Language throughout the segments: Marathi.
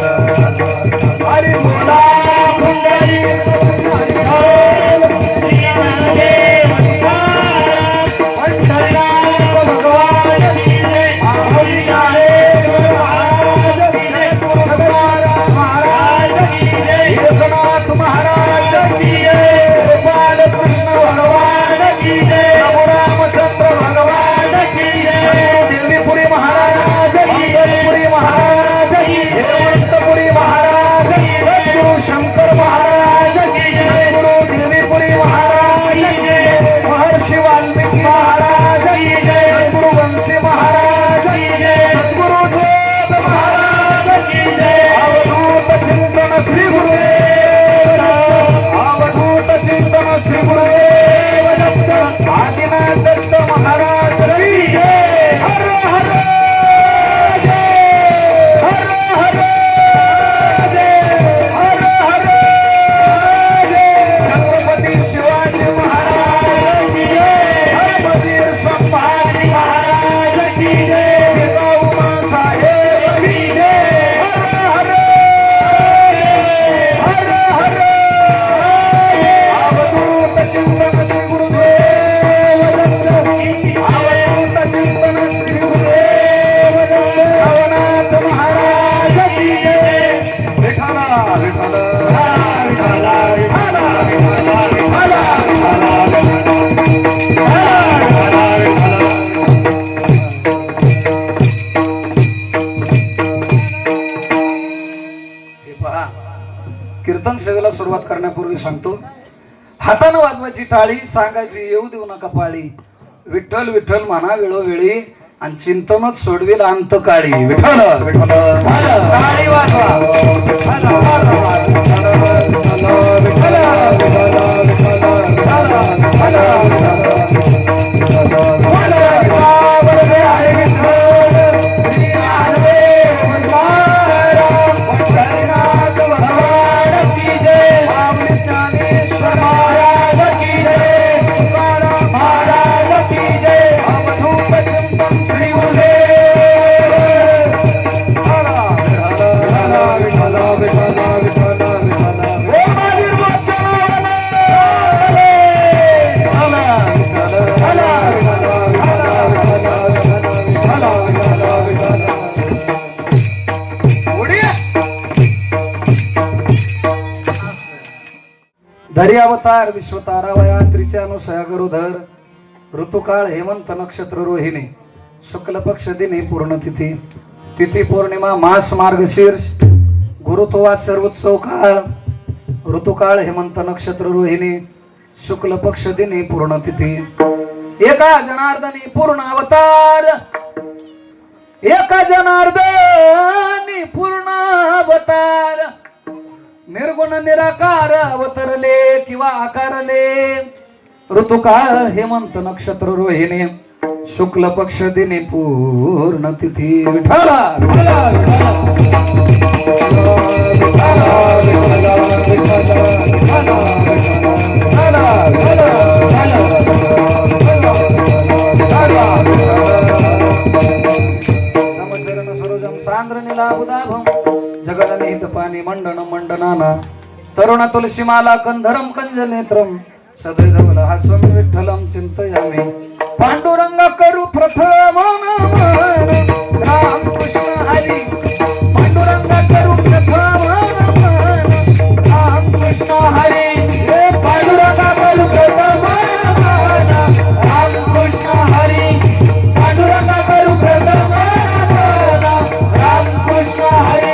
हरी बोला पुंडरी कीर्तन सेवेला सुरुवात करण्यापूर्वी सांगतो, हातानं वाजवायची टाळी, सांगायची येऊ देऊ नका पाळी, विठ्ठल विठ्ठल म्हणा वेळोवेळी आणि चिंतनच सोडविल अंत काळी. विठ्ठल विठ्ठल टाळी वाजवा. धरी अवतार विश्वतारावया त्रिचानुसया गरुधर, ऋतुकाळ हेमंत नक्षत्र रोहिणी, शुक्ल पक्ष दिनी पूर्ण तिथी, तिथी पौर्णिमा मास मार्गशीर्ष, गुरुत्वा सर्वोत्सव काळ, ऋतुकाळ हेमंत नक्षत्र रोहिणी, शुक्ल पक्ष दिनी पूर्ण तिथी, एका जनार्दनी पूर्ण अवतार, एका जनार्दनी पूर्ण अवतार, निर्गुण निराकार अवतरले किंवा आकारले, ऋतुकाळ हेमंत नक्षत्र रोहिणी, शुक्ल पक्ष दिनी पूर्ण तिथी. विठ्ठला समचरण सरोजम सांद्र नीलाबुदाभम, जगलनिहित पाणी मंडन मंडनाना, तरुण तुलसी माला कंधरम कंज नेत्रम, सदैव हासं विठ्ठलम चिंतयामि, पांडुरंग करू प्रथम नमन, राम कृष्ण हरी पांडुरंग करू प्रथम नमन, राम कृष्ण हरी पांडुरंग करू प्रथम नमन, राम कृष्ण हरी पांडुरंग करू प्रथम नमन, राम कृष्ण हरी.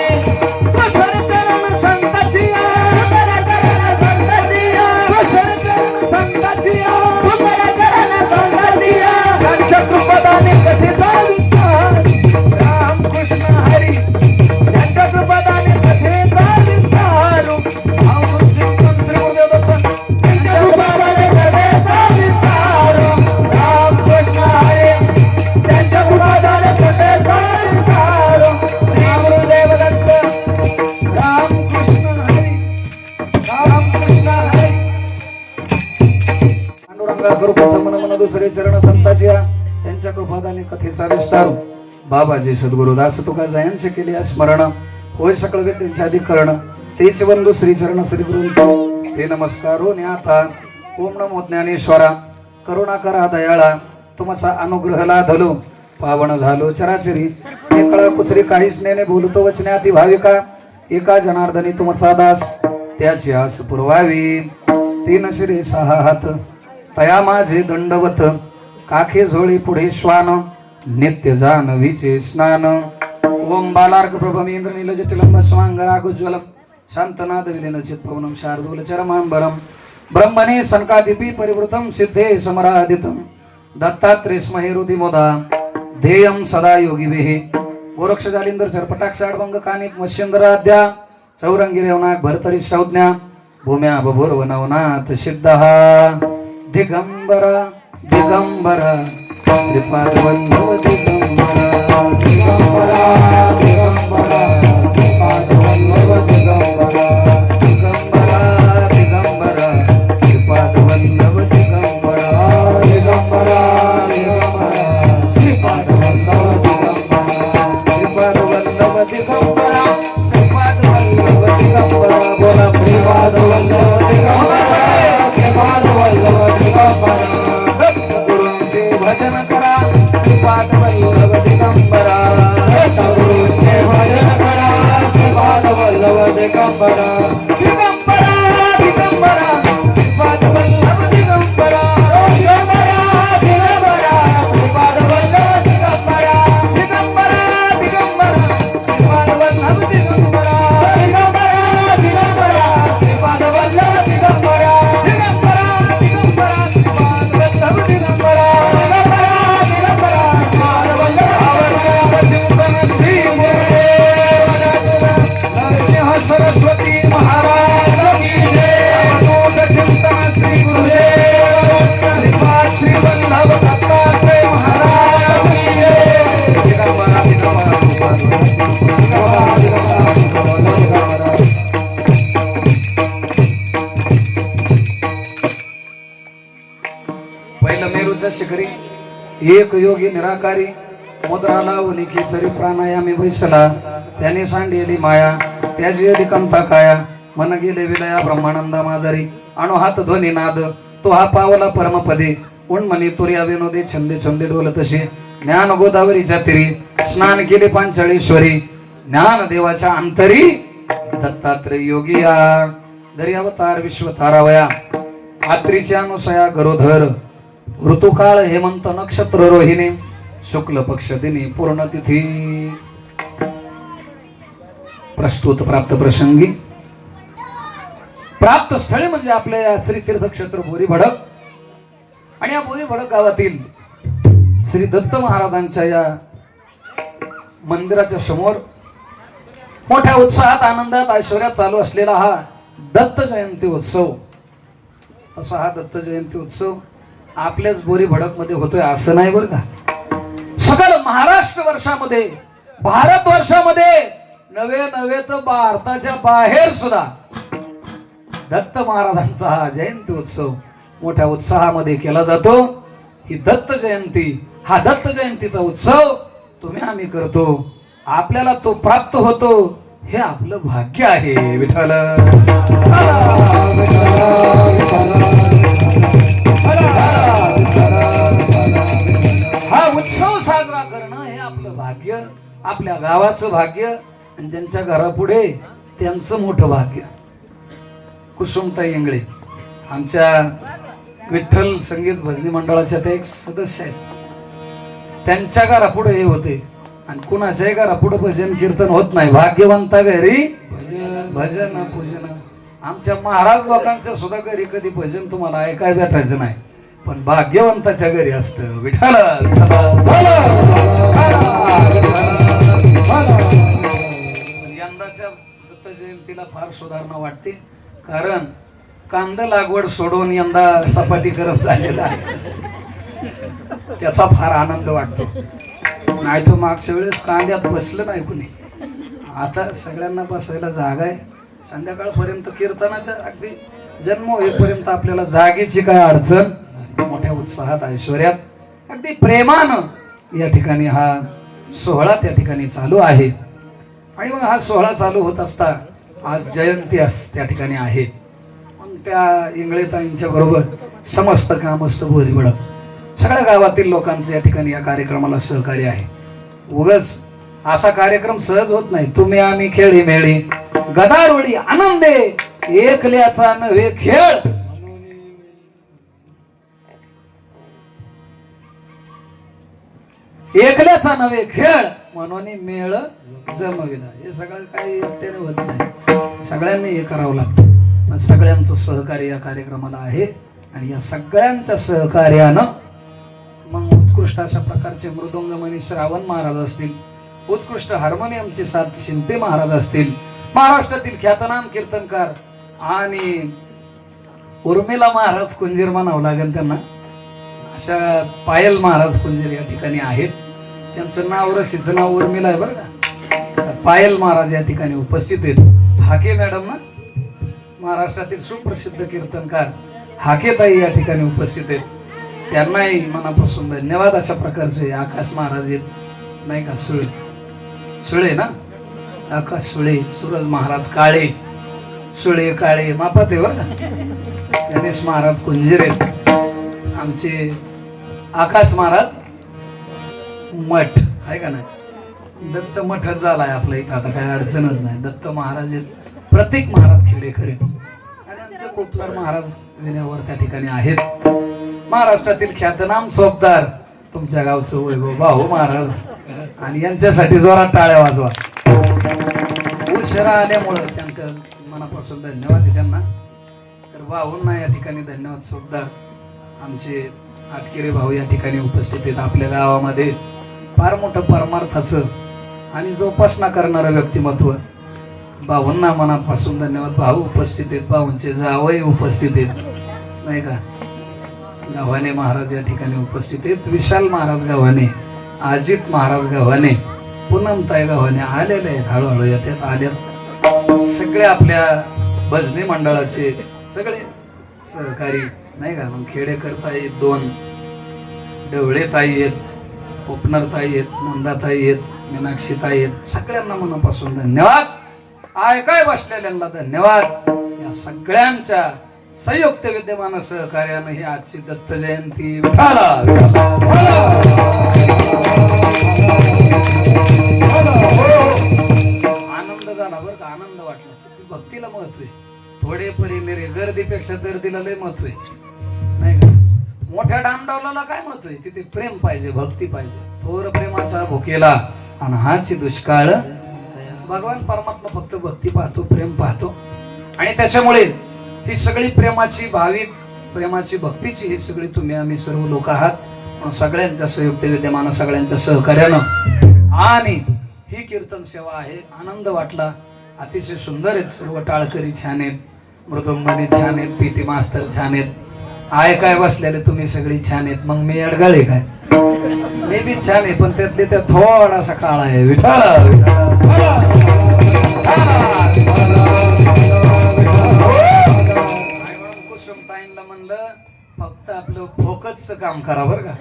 दुसरे चरण संतांच्या त्यांच्या कृपादाने कथेचा विस्तार बाबाजी सद्गुरु दास तुका जयांचे केले स्मरण, होय सकळ व्यक्तींच्या आधी करणं तेच बंधू श्रीचरण श्री गुरूंचं हे नमस्कार हो आता ओम नमो ज्ञानेश्वरा करुणा करा दयाळा तुमचा अनुग्रह लाधलो पावन झालो चराचरी हे कळा कुचरी काहीच नेने बोलतो वचनाती भाविका एका जनार्दनी तुमचा दास त्याची आस पुरवावी तीन शिरे सहा हात तया माझे दंडवत काखे झोळी पुढे श्वान नित्य जानवीचे स्नान ओम बालार्क प्रभमेंद्र नीलजटिलम स्वांगरागुज्वलम शांतनाद विलीन चित्पवनम शार्दूल चरमांबरम ब्रह्मणे सनकादिपी परिवृतम सिद्धे समरादितम दत्तात्रेय स्महेरुति मोदा ध्येयम सदा योगी वेहे गोरक्ष जालिंदर चरपटाक्ष अडभंग कानिक मत्स्येंद्राद्या चौरंगी रेवनाक भरतरी संज्ञा भूम्या बभुर्वनवनाथ सिद्धहा दिगंबरा दिगंबरा श्रीपाद वल्लभ दिगंबरा दिगंबरा दिगंबरा श्रीपाद वल्लभ दिगंबरा दिगंबरा दिगंबरा श्रीपाद वल्लभ दिगंबरा दिगंबरा दिगंबरा श्रीपाद वल्लभ दिगंबरा श्रीपाद वल्लभ दिगंबरा श्रीपाद वल्लभ दिगंबरा बोला श्रीपाद वल्लभ दिगंबरा श्रीपाद वल्लभ दिगंबरा भजन करा श्रीपाद वल्लभ दिगंबरा गुरुचे भजन करा श्रीपाद वल्लभ दिगंबरा दिगंबरा दिगंबरा श्रीपाद वल्लभ दिगंबरा दिगंबरा दिगंबरा श्रीपाद वल्लभ दिगंबरा दिगंबरा दिगंबरा श्रीपाद वल्लभ दिगंबरा दिगंबरा दिगंबरा श्रीपाद वल्लभ दिगंबरा दिगंबरा दिगंबरा श्रीपाद वल्लभ दिगंबरा सरस्वती महाराज की जय अवधूत चिंतन श्री गुरुदेव श्री वल्लभ दत्तात्रेय महाराज की जय दिगंबरा पहिलं मेरूचा शिखरी एक योगी निराकारी मुद्रा लावून खिचरी प्राणायामी बैसला त्याने सांडलेली माया त्याची अधिकंता काया मन गेले विलया ब्रह्मानंदा माझारी अणु हात ध्वनी नाद तो हा पावला परमपदे उन्मनी तुर्या विनोदे छंदे छंदे डोल तसे ज्ञान गोदावरीच्या तिरी स्नान केले पांचाळेश्वरी ज्ञान देवाच्या अंतरी दत्तात्रेय योगिया दरी अवतार विश्व तारावया आत्रीच्या अनुसया गरोधर ऋतुकाळ हेमंत नक्षत्र रोहिणी शुक्ल पक्ष दिनी पूर्ण तिथी प्रस्तुत प्राप्त प्रसंगी प्राप्त स्थळे म्हणजे आपल्या श्री तीर्थक्षेत्र बोरी भडक आणि या बोरी भडक गावातील श्री दत्त महाराजांच्या या मंदिराच्या समोर मोठ्या उत्साहात आनंदात ऐश्वर्यात चालू असलेला हा दत्त जयंती उत्सव असा हा दत्त जयंती उत्सव आपल्याच बोरी भडक मध्ये होतोय असं नाही बरं का सकल महाराष्ट्र वर्षामध्ये भारत वर्षामध्ये नवे नवे तर भारताच्या बाहेर सुद्धा दत्त महाराजांचा हा जयंती उत्सव मोठ्या उत्साहामध्ये केला जातो ही दत्त जयंती हा दत्त जयंतीचा उत्सव तुम्ही आम्ही करतो आपल्याला तो प्राप्त होतो हे आपलं भाग्य आहे विठ्ठल हा उत्सव साजरा करणं हे आपलं भाग्य आपल्या गावाचं भाग्य आणि ज्यांच्या घरापुढे त्यांचं मोठं भाग्य कुसुमताई इंगळे आमच्या विठ्ठल संगीत भजनी मंडळाच्या ते एक सदस्य आहेत त्यांच्या घरापुढे हे होते आणि कुणाच्याही घरापुढे भजन कीर्तन होत नाही भाग्यवंता घरी भजन पूजन आमच्या महाराज लोकांच्या सुद्धा घरी कधी भजन तुम्हाला ऐकाय भेटायचं नाही पण भाग्यवंताच्या घरी असतं विठ्ठल यंदाच्या दत्त जयंतीला फार सुधारणा वाटते कारण कांदा लागवड सोडून यंदा सपाटीकरण झालेला आहे त्याचा फार आनंद वाटतो नाही तो मागच्या वेळेस कांद्यात बसलं नाही कुणी आता सगळ्यांना बसायला जागा आहे संध्याकाळपर्यंत कीर्तनाच्या अगदी जन्म होईपर्यंत आपल्याला जागेची काय अडचण मोठ्या उत्साहात ऐश्वर्यात अगदी प्रेमानं या ठिकाणी हा सोहळा त्या ठिकाणी चालू आहे आणि मग हा सोहळा चालू होत असता आज जयंती त्या ठिकाणी आहे. मग त्या इंगळेताईंच्या बरोबर समस्त ग्रामस्थ बोरी बडक सगळ्या गावातील लोकांचे या ठिकाणी या कार्यक्रमाला सहकार्य आहे. उगाच असा कार्यक्रम सहज होत नाही. तुम्ही आम्ही खेळी मेळी गदारोळी आनंदे एकल्याचा नव्हे खेळ, एकल्याचा नव्हे खेळ म्हणून मेळ जमविला. हे सगळं काही एकट्याने होत नाही, सगळ्यांनी हे करावं लागतं. सगळ्यांचं सहकार्य या कार्यक्रमाला आहे आणि या सगळ्यांच्या सहकार्यानं मग उत्कृष्ट अशा प्रकारचे मृदुंगमणी श्रावण महाराज असतील, उत्कृष्ट हार्मोनियमचे साथ शिंपे महाराज असतील, महाराष्ट्रातील ख्यातनाम कीर्तनकार आणि उर्मिला महाराज कुंजीर म्हणावं लागेल त्यांना, अशा पायल महाराज कुंजीर या ठिकाणी आहेत. त्यांचं नाव रशीचं नाव उर्मिला आहे बरं का. पायल महाराज या ठिकाणी उपस्थित आहेत. हाके मॅडम ना, महाराष्ट्रातील सुप्रसिद्ध कीर्तनकार हाकेताई या ठिकाणी उपस्थित आहेत. त्यांनाही मनापासून धन्यवाद. अशा प्रकारचे आकाश महाराज आहेत नाही का, सुळे ना, आकाश सुळे, सूरज महाराज काळे, सुळे काळे मापात आहे बरं का. गणेश महाराज कुंजीर आहेत. आमचे आकाश महाराज मठ आहे का नाही, दत्त मठच झालाय आपल्या इथं, आता काही अडचणच नाही. दत्त महाराज आहेत, प्रतीक महाराज खेडेकर आहेत आणि आमचे कोपलार महाराज विण्यावर त्या ठिकाणी आहेत. महाराष्ट्रातील ख्यातनाम चोपदार तुमच्या गावचं वैभव भाऊ महाराज, आणि यांच्यासाठी जोरात टाळ्या वाजवा. उशिरा आल्यामुळं त्यांचं मनापासून धन्यवाद आहे त्यांना. तर भाऊंना या ठिकाणी धन्यवाद. चोपदार आमचे आटकिरे भाऊ या ठिकाणी उपस्थित आहेत. आपल्या गावामध्ये फार मोठं परमार्थाचं आणि जोपासना करणारं व्यक्तिमत्व, भाऊंना मनापासून धन्यवाद. भाऊ उपस्थित आहेत, भाऊंचे जावई उपस्थित आहेत नाही का. गव्हाणे महाराज या ठिकाणी उपस्थित आहेत, विशाल महाराज गव्हाणे, अजित महाराज गव्हाणे, पूनमताई गव्हाणे आलेले आहेत, हळूहळू येतात आल्यात. सगळे आपल्या भजनी मंडळाचे सगळे सहकारी नाही का. मग खेडेकर ताई आहेत, दोन ढवळे ताई आहेत, ओपनर ताई आहेत, नंदाताई आहेत, मीनाक्षी ताई आहेत. सगळ्यांना मनापासून धन्यवाद. ऐकाय बसलेल्यांना धन्यवाद. या सगळ्यांच्या संयुक्त विद्यमान सहकार्यानं ही आजची दत्त जयंती विठाला आनंद झाला बरं का. आनंद वाटला. भक्तीला महत्व आहे. थोडे परिनिरे गर्दीपेक्षा गर्दीला लय महत्व आहे नाही का. मोठ्या डामडावला काय महत्व आहे, तिथे प्रेम पाहिजे, भक्ती पाहिजे. थोर प्रेमाचा भुकेला आणि हाची दुष्काळ. भगवान परमात्मा फक्त भक्ती पाहतो, प्रेम पाहतो. आणि त्याच्यामुळे ही सगळी प्रेमाची, भाविक प्रेमाची, भक्तीची ही सगळी तुम्ही आम्ही सर्व लोक आहात. सगळ्यांच्या संयुक्त विद्यमान, सगळ्यांच्या सहकार्यानं आणि ही कीर्तन सेवा आहे. आनंद वाटला. अतिशय सुंदर आहेत. सर्व टाळकरी छान आहेत, मृदुंगमणी छान आहेत, पीटी मास्तर छान आहेत, ऐकाय बसलेले तुम्ही सगळी छान आहेत. मग मी अडगाळे काय, मी बी छान आहे, पण त्यातले त्या थोडासा काळ आहे. विठाला कुसुमताईंना म्हणलं फक्त आपलं फोकसचं काम करा बरं का,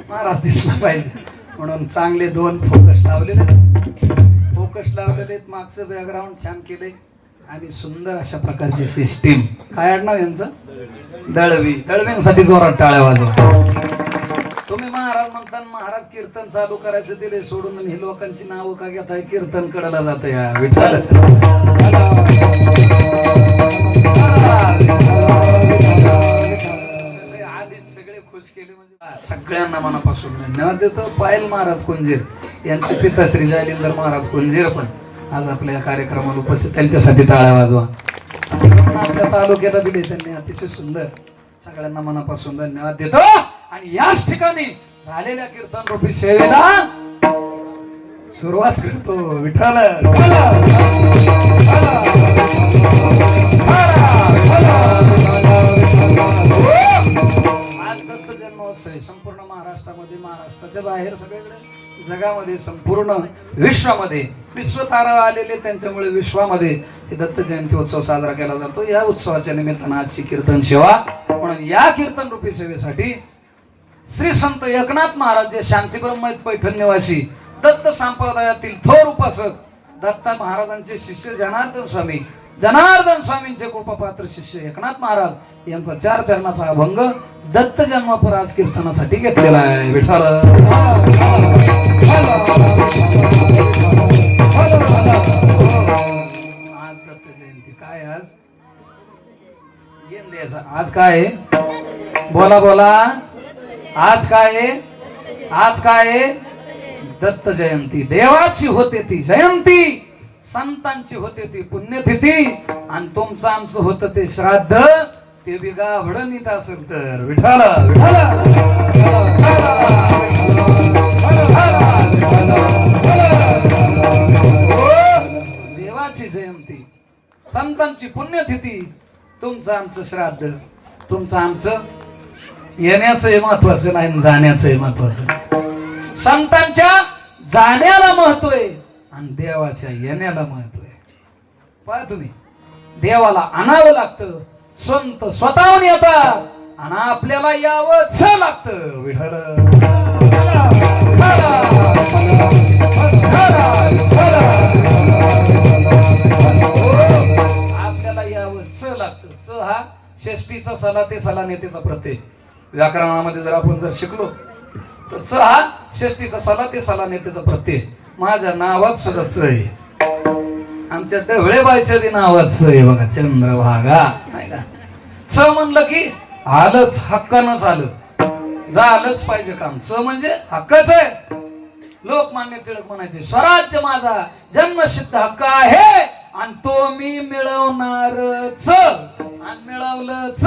महाराज दिसला पाहिजे म्हणून चांगले 2 फोकस लावलेले. फोकस लावलेले, मागचं बॅकग्राऊंड छान केले आणि सुंदर अशा प्रकारची सिस्टीम. काय आडनाव यांचं, दळवी. दळवींसाठी जोरात टाळ्या वाजवा. तुम्ही महाराज म्हणता, महाराज कीर्तन चालू करायचं दिले सोडून, हे लोकांची नावं का घेताय, कीर्तन कडला जात या विठ्ठल. आधीच सगळे खुश केले म्हणजे सगळ्यांना मनापासून धन्यवाद देतो. पायल महाराज कुंजीर यांचे पिताश्री जालिंदर महाराज कुंजीर पण आज आपल्या या कार्यक्रमाला उपस्थित, त्यांच्यासाठी टाळ्या वाजवा. आपल्या तालुक्याला दिले त्यांनी, अतिशय सुंदर. सगळ्यांना मनापासून धन्यवाद देतो. आणि याच ठिकाणी झालेल्या कीर्तन रूपी सेवेला सुरुवात करतो. विठ्ठल आज दत्त जन्मोत्सव संपूर्ण महाराष्ट्रामध्ये, महाराष्ट्राच्या बाहेर सगळीकडे जगामध्ये, संपूर्ण विश्वामध्ये विश्वतारा आलेले, त्यांच्यामुळे विश्वामध्ये हे दत्त जयंती उत्सव साजरा केला जातो. या उत्सवाच्या निमित्तानं आजची कीर्तन सेवा. म्हणून या कीर्तन रूपी सेवेसाठी श्री संत एकनाथ महाराज जे शांती ब्रह्म पैठण निवासी दत्त संप्रदायातील थोर उपासक दत्ता महाराजांचे शिष्य जनार्दन स्वामींचे कृपापात्र शिष्य एकनाथ महाराज यांचा 4 चरणाचा अभंग दत्त जन्मापर आज कीर्तनासाठी घेतलेला आहे. विठ्ठल आज दत्त जयंती काय आज काय बोला आज काय दत्त जयंती. देवाची होते ती जयंती, संतांची होते ती पुण्यतिथी, आणि तुमचं आमचं होतं ते श्राद्ध, ते बी गाभड नीट असेल तर. विठ्ठल देवाची जयंती, संतांची पुण्यतिथी, तुमचं आमचं श्राद्ध. तुमचं आमचं येण्याचं महत्वाचं नाही, जाण्याचं महत्वाचं. संतांच्या जाण्याला महत्व आहे आणि देवाच्या येण्याला महत्व आहे. पहा तुम्ही, देवाला आणावं लागतं, स्वतःहून येतात आणि आपल्याला यावंच लागतं. विठ्ठल आपल्याला यावंच लागतं. च हा षष्टीचा सला ते सला नेतेचा प्रत्यय. व्याकरणामध्ये जर आपण जर शिकलो तर च हा षष्टीचा सला ते सला नेतेचा प्रत्यय. माझ्या नावात सुद्धा च आहे. आमच्या ढवळेबाईच्या बी नावात च आहे बघा, चंद्रभागा. नाही का? च म्हणलं की आलंच, हक्कानंच आलं, झालंच पाहिजे काम. च म्हणजे हक्कच आहे. लोकमान्य टिळक म्हणायचे, स्वराज्य माझा जन्मसिद्ध हक्क आहे आणि तो मी मिळवणारच, आणि मिळवलंच.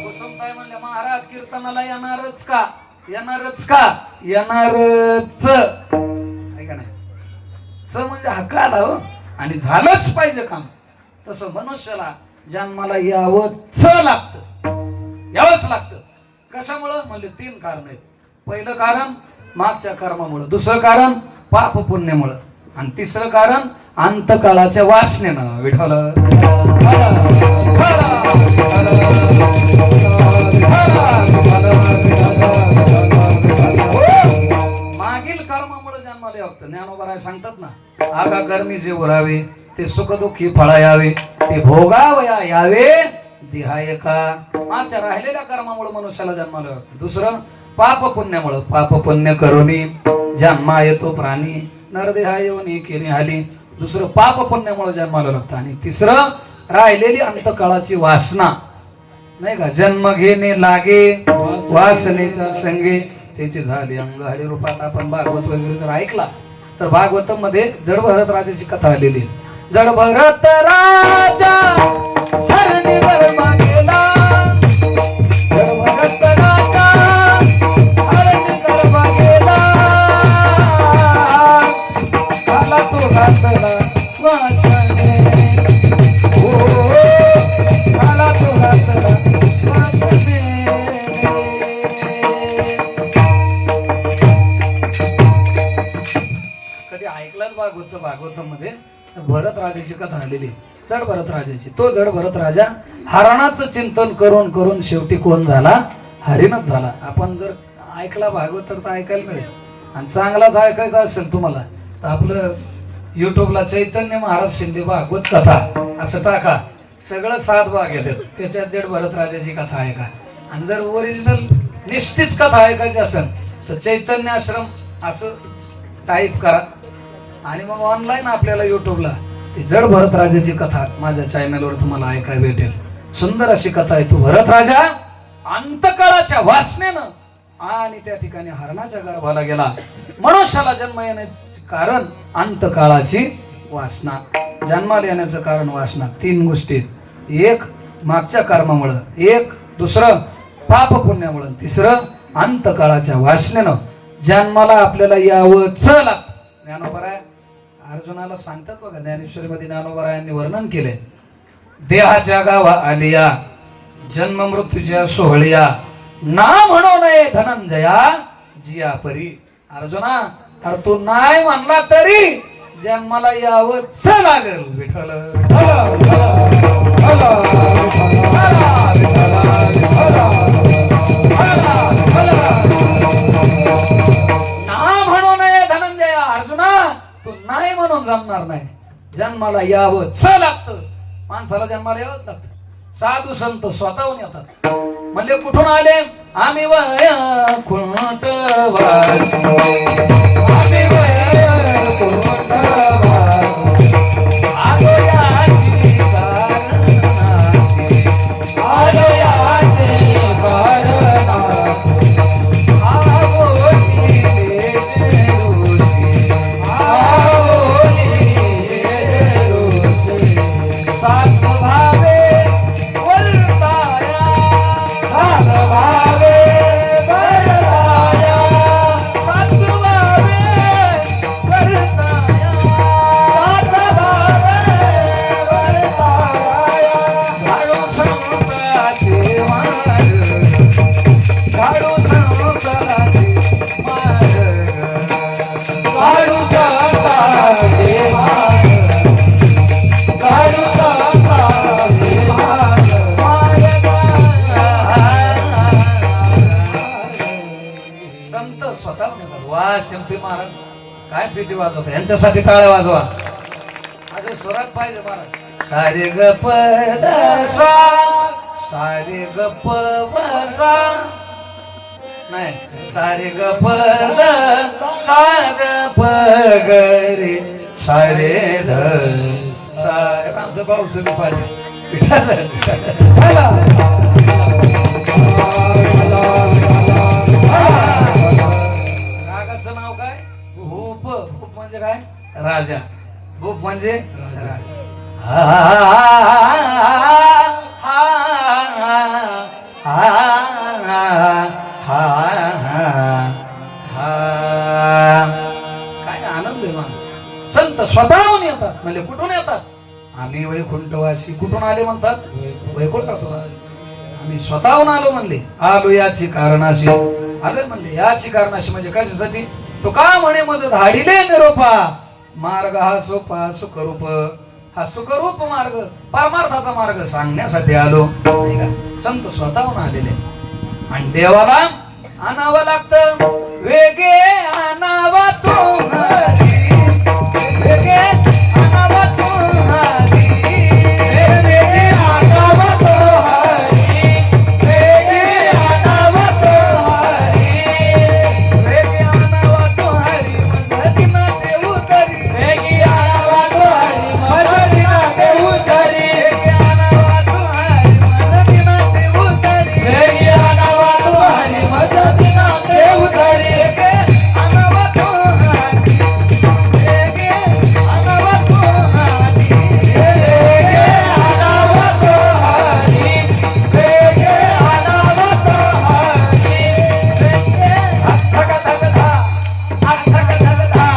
कुसुमताई म्हणल्या, महाराज कीर्तनाला येणारच का? येणारच. ऐका नाही, च म्हणजे हक्क आला हो, आणि झालंच पाहिजे काम. तसं मनुष्याला जन्माला यावंच लागतं. कशामुळं म्हणजे 3 कारण आहेत. पहिलं कारण मागच्या कर्मामुळं, दुसरं कारण पाप पुण्यामुळं, आणि तिसरं कारण अंतकाळाच्या वासनेनं. विठ्ठल मागील कर्मामुळे जन्माला यावं. ज्ञानोबा सांगतात ना, आगा कर्मी जे उरावे ते सुख दुःखी फळा यावे, ते भोगावया यावे देहाय का. मागच्या राहिलेल्या कर्मामुळे मनुष्याला जन्माला यावं. दुसरं पाप पुण्यामुळं, पाप पुण्य करुणी जन्मा येतो प्राणी, नरदेहा येऊन केली हाली. दुसरं पाप पुण्यामुळे जन्माला लागतं. आणि तिसरं राहिलेली अंतकाळाची वासना. नाही का, जन्म घेणे लागे वासनेचा संगे, त्याची झाली अंग हरी रूपात. आपण भागवत वगैरे जर ऐकला तर भागवत मध्ये जड भरत राजाची कथा आलेली. जड भरत राजा हरणीवर मागेला, जड भरत राजा हरणीवर मागेला, आला तो घातला वासने, हो आला तो घातला वासने. कधी ऐकलाच भागवत मध्ये भरत राजाची कथा आलेली. जड भरत राजाची. तो जड भरत राजा हरणाचं चिंतन करून करून शेवटी कोण झाला? हरिणच झाला. आपण जर ऐकला भागवत तर ऐकायला मिळेल. आणि चांगलाच ऐकायचा असेल तुम्हाला तर आपलं युट्यूबला चैतन्य महाराज शिंदे भागवत कथा असं टाका, सगळं 7 भाग येतात. त्याच्यात जड भरत राजाची कथा ऐका. आणि जर ओरिजिनल निश्चित कथा ऐकायची असेल तर चैतन्य आश्रम असं टाईप करा आणि मग ऑनलाईन आपल्याला युट्यूबला ती जड भरत राजाची कथा माझ्या चॅनलवर तुम्हाला ऐकायला भेटेल. सुंदर अशी कथा आहे. तो भरत राजा अंतकाळाच्या वासनेनं आणि त्या ठिकाणी हरणाच्या गर्भाला गेला. मनुष्याला जन्म येण्याचे कारण अंतकाळाची वासना. जन्माला येण्याचं कारण वासना. 3 गोष्टी. एक मागच्या कर्मामुळं, एक दुसरं पाप पुण्यामुळं, तिसरं अंतकाळाच्या वासनेनं जन्माला आपल्याला यावंच लागतं. ज्ञानोबराय अर्जुनाला सांगतात बघा, ज्ञानेश्वरीमध्ये ज्ञानोबरायांनी वर्णन केले. देहाच्या गावा आलिया जन्म मृत्यूच्या सोहळिया, ना म्हणू नये धनंजया जिया परी. अर्जुना, तर तू नाही म्हणला तरी जन्माला यावंच लागल. विठ्ठल विठ्ठल ना म्हणू नये धनंजय अर्जुना, तू नाही म्हणून जमणार नाही. जन्माला यावंच लागतं, माणसाला जन्माला यावंच लागतं. साधू संत स्वतःहून येतात. म्हणजे कुठून आले? आम्ही वैकुंठ वासी, आम्ही वैकुंठ वासी, आलो याची कारणाशी, आलो याची कारणाशी, आवोली ऋषी, आवोली ऋषी, सात भावे वरताया, सात भावे वरताया, सात भावे वरताया, सात भावे वरताया. झाडू संताचे मार्ग, झाडू संताचे मार्ग, झाडू संताचे मार्ग, झाडू संताचे मार्ग. संत स्वतः वा शिंपी महाराज काय प्रीती वाजवत, यांच्यासाठी टाळ्या वाजवा. अजून स्वरात पाहिजे महाराज. सारे गप सा, सारे गप बसा, नाही सारे गप सा गप गरे, सारे ध सारे. आमचं भाऊचं बी पाहिजे. रागाचं नाव काय? भूप. भूप म्हणजे काय? राजा. भूप म्हणजे काय आनंद आहे मान. संत स्वतःहून येतात. म्हणजे कुठून येतात? आम्ही वैकुंठवासी. कुठून आले म्हणतात? वैकुंठातून. आम्ही स्वतःहून आलो म्हणले. आलो याची कारणाशी, आले म्हणले याची कारणाशी म्हणजे कशासाठी? तो का म्हणे मज धाडिले निरोपा, मार्ग हा सोपा सुखरूप, हा सुखरूप मार्ग परमार्थाचा मार्ग सांगण्यासाठी आलो. संत स्वतःहून आलेले. आणि देवाला आणावं लागतं वेगे, आणावा तुम्हारी वेगे, आणावा तुम्हारी वेगे, आणावा तुम्हारी वेगे, आणावा तुम्हारी वेगे, आणावा तुम्हारी मदतीना देऊ तरी वेगे, आणावा तुम्हारी मदतीना देऊ तरी वेगे, आणावा तुम्हारी मदतीना देऊ तरी वेगे, आणावा तुम्हारी मदतीना देऊ तरी वेगे, आणावा तुम्हारी वेगे, आणावा तुम्हारी वेगे, आणावा तुम्हारी वेगे, आणावा तुम्हारी वेगे. अथक थक धा, अथक थक धा,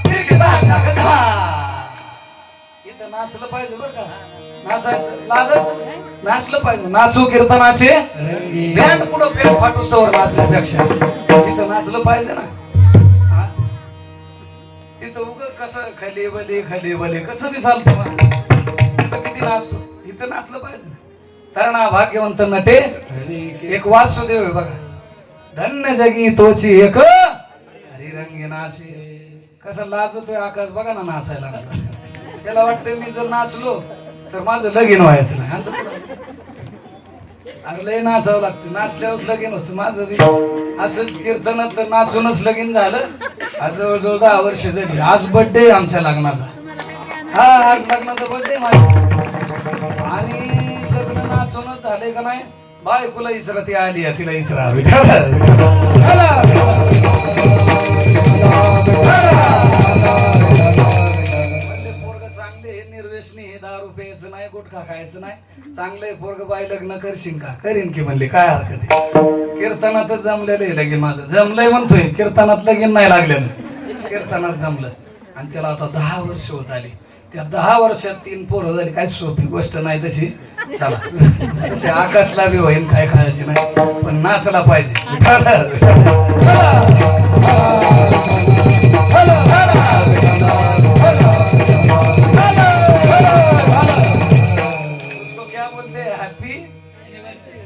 दिगदा थक धा. इथं नाचलं पाहिजे बरं का. नाचायचं लाजायचं, नाचलं पाहिजे. नाचू कीर्तनाचे बँड पुढं पेट फाटूस्तवर नाचण्यापेक्षा इथं नाचलं पाहिजे ना. हा? तिथं उग कसं खली बली कसं बी चालतं मग. इथं किती नाचतो, इथं नाचलं पाहिजे. तरणा भाग्यवंत नटे एक वासुदेव आहे बघा. धन्य जगी तोची एक हरिरंगी नाचे. कसं लाजतोय आकाश बघा ना नाचायला. त्याला वाटतं मी जर नाचलो तर माझं लगीन व्हायचं नाही. असं अरे लय नाचावं लागतं. नाचल्यावर लगीन होतं. माझं बी असंच कीर्तनात तर नाचूनच लगीन झालं. आज जवळजवळ 10 वर्ष झाली. आज बर्थडे आमच्या लग्नाचा. हा आज लग्नाचा बर्थडे माझा. आणि लग्न नाचूनच झाले का नाही. बायकोला इसरा ती आली तिला इसरा दारू प्यायचं नाही, गुटखा खायचं नाही. चांगलंय पोरग बाई लग्न करशील का? करीन की म्हणले. काय हरकत आहे. कीर्तनातच जमलेलं आहे लगीन माझं. जमलंय म्हणतोय, कीर्तनात लगीन नाही लागलेलं. कीर्तनात जमलं. आणि त्याला आता 10 वर्ष होत आली. त्या 10 वर्षात 3 पोरं झाली. काय सोपी गोष्ट नाही तशी. चला तसे आकाशला बी होईन, काय खायची नाही. पण नाचला पाहिजे.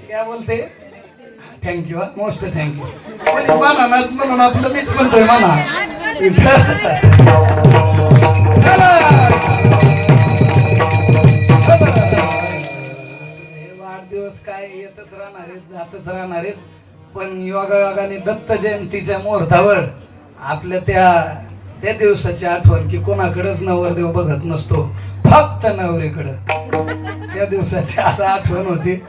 क्या बोलते? थँक्यू. नाच म्हणून आपलं मीच म्हणतोय म्हणा. वाढदिवस काय येतच राहणार आहेत, जातच राहणार आहेत, पण योगायोगाने दत्त जयंतीच्या मुहूर्तावर आपल्या त्या दिवसाची आठवण की कोणाकडेच नवरदेव बघत नसतो, फक्त नवरीकडं. त्या दिवसाची असं आठवण होती.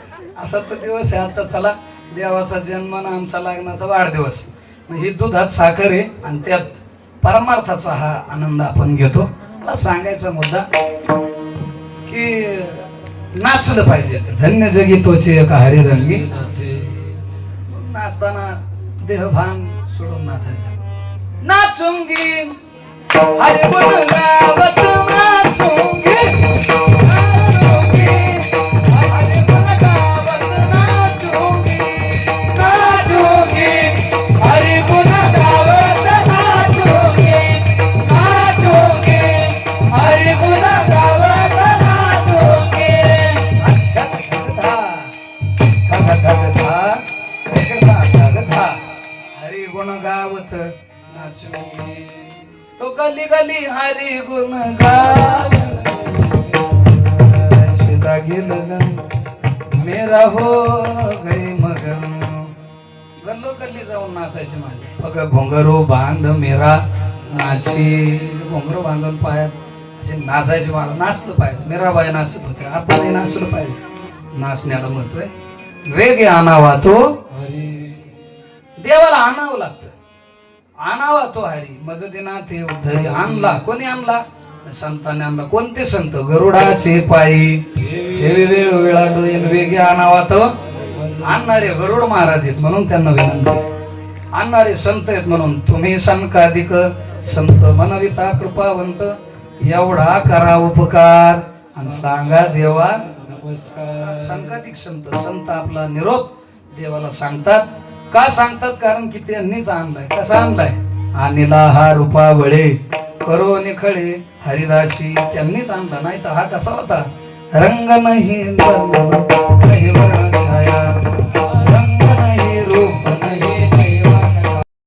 असा तो दिवस आहे आजचा. चला, देवाचा जन्म आणि आमचा लग्नाचा वाढदिवस, ही दुधात साखर आहे आणि त्यात परमार्थाचा हा आनंद आपण घेतो. मला सांगायचा मुद्दा की नाचलं पाहिजे. धन्य जगी तोचे एका हरिरंगी, नाचताना देहभान सोडून नाचायचं. नाचूंगी हरे बोल गावत नाचूंगी, नाचूंगी हरे बोल गावत नाचूंगी, नाचूंगी हरे बोल गावत नाचूंगी, नाचूंगी हरे बोल गावत नाचूंगी. हरी गुण गावत नाचूंगी, तो गली गली हरी गुण गावत. सीता गेलन मेरा हो गई मगन. गल्लो गल्ली जाऊन नाचायचे माझे. बघ घोंगरो बांध मेरा नाची. घोंगरो बांधून पायात असे नाचायचे. मला नाचलं पाहिजे. मेराबाई नाचत होते, आपणही नाचलं पाहिजे. नाचण्याला म्हणतोय वेग आणावा तो देवाला आणावं लागतं. आणावा तो हरी मज दिना ते उद्धरी. आणला कोणी आणला? संतांनी आणला. कोणते संत? गरुडाचे पायी हे वेळोवेळा डोळेन वेगे आणावा तो. आणणारे गरुड महाराज आहेत म्हणून त्यांना विनंती. आणणारे संत आहेत म्हणून तुम्ही संकाधिक संत मनविता कृपावंत एवढा करा उपकार आणि सांगा देवा नमस्कार. संकाधिक संत आपला निरोप देवाला सांगतात. का सांगतात? कारण की त्यांनीच आणलाय. कसा आणलाय? आणला हा रूपा वळे करो निखळे हरिदासी. त्यांनीच आणला. नाही तर हा कसा होता? रंग नाही वर्णछाया